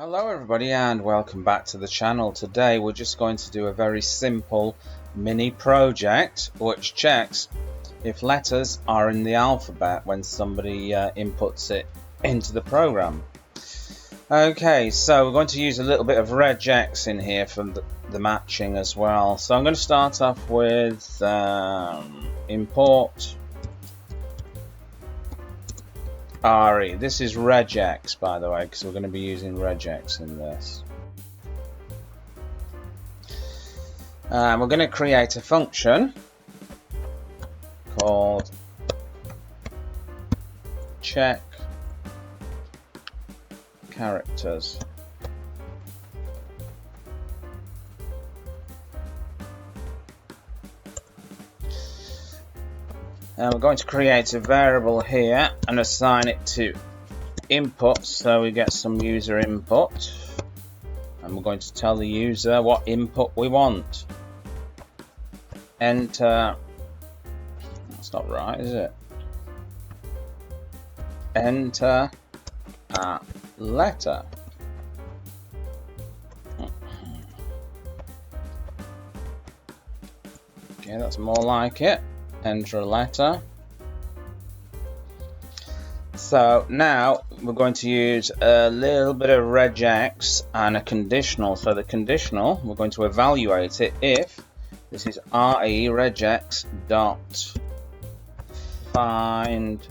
Hello everybody and welcome back to the channel. Today we're just going to do a very simple mini project which checks if letters are in the alphabet when somebody inputs it into the program. Okay, so we're going to use a little bit of Regex in here for the matching as well. So I'm going to start off with import RE. This is Regex, by the way, because we're going to be using Regex in this. We're going to create a function called check characters. And we're going to create a variable here and assign it to input, so we get some user input, and we're going to tell the user what input we want. Enter. That's not right, is it? Enter a letter. Okay, that's more like it. Enter a letter. So now we're going to use a little bit of regex and a conditional. So the conditional, we're going to evaluate it if this is re regex dot find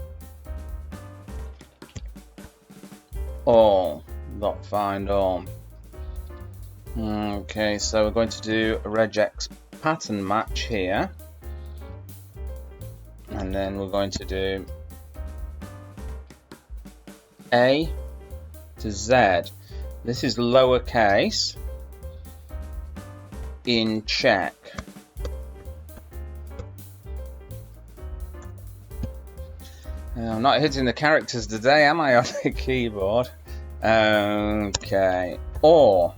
all dot find all. Okay, so we're going to do a regex pattern match here. And then we're going to do A to Z. This is lowercase in check. I'm not hitting the characters today, am I, on the keyboard? Okay. Or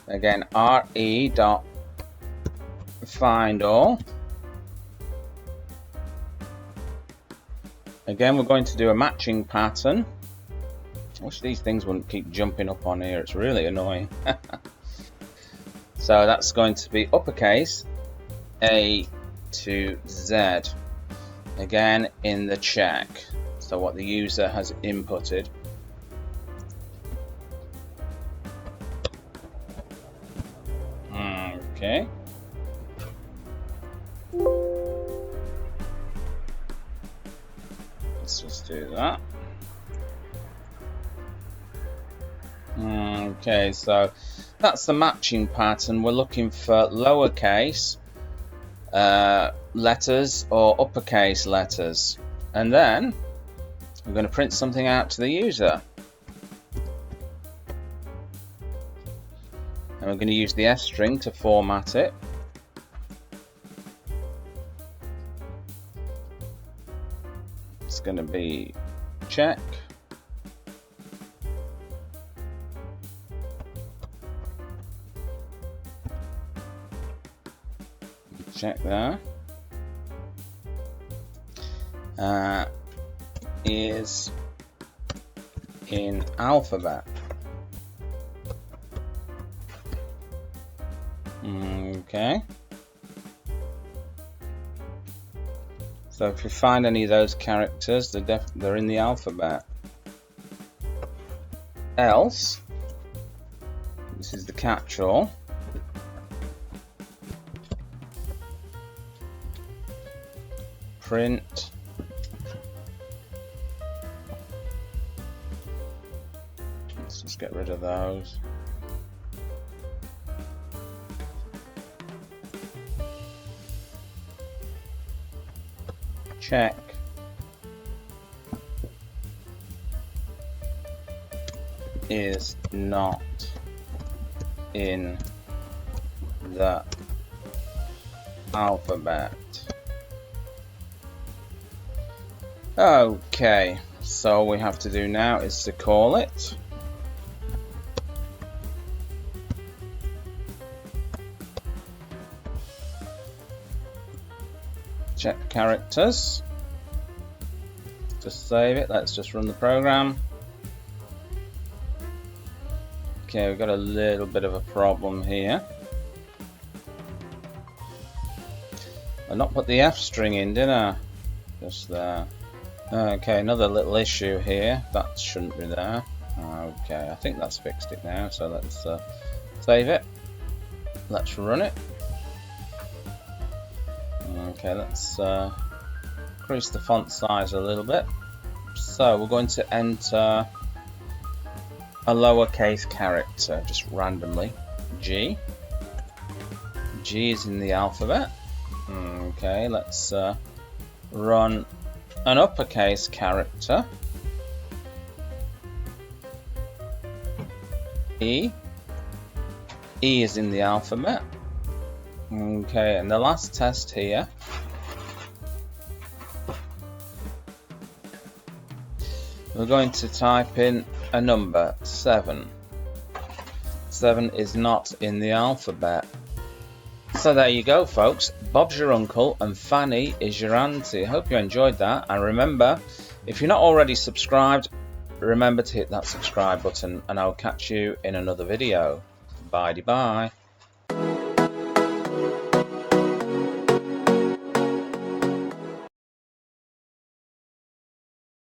again, re dot find all. Again, we're going to do a matching pattern. I wish these things wouldn't keep jumping up on here, it's really annoying. So that's going to be uppercase A to Z. Again, in the check. So what the user has inputted. Okay. Let's just do that. Okay, so that's the matching pattern. We're looking for lowercase letters or uppercase letters, and then we're going to print something out to the user, and we're going to use the S string to format it. It's going to be check there is in alphabet. Okay. So if you find any of those characters, they're in the alphabet. Else, this is the catch-all. Print let's just get rid of those. Check is not in the alphabet. Okay, so all we have to do now is to call it. Check characters. Just save it. Let's just run the program. Okay, we've got a little bit of a problem here. I not put the F string in, did I? Just there. Okay, another little issue here. That shouldn't be there. Okay, I think that's fixed it now. So let's save it. Let's run it. Okay, let's increase the font size a little bit. So we're going to enter a lowercase character, just randomly. G. G is in the alphabet. Okay, let's run an uppercase character. E. E is in the alphabet. Okay, and the last test here. We're going to type in a number, 7. 7 is not in the alphabet. So there you go, folks. Bob's your uncle and Fanny is your auntie. I hope you enjoyed that. And remember, if you're not already subscribed, remember to hit that subscribe button and I'll catch you in another video. Bye-bye.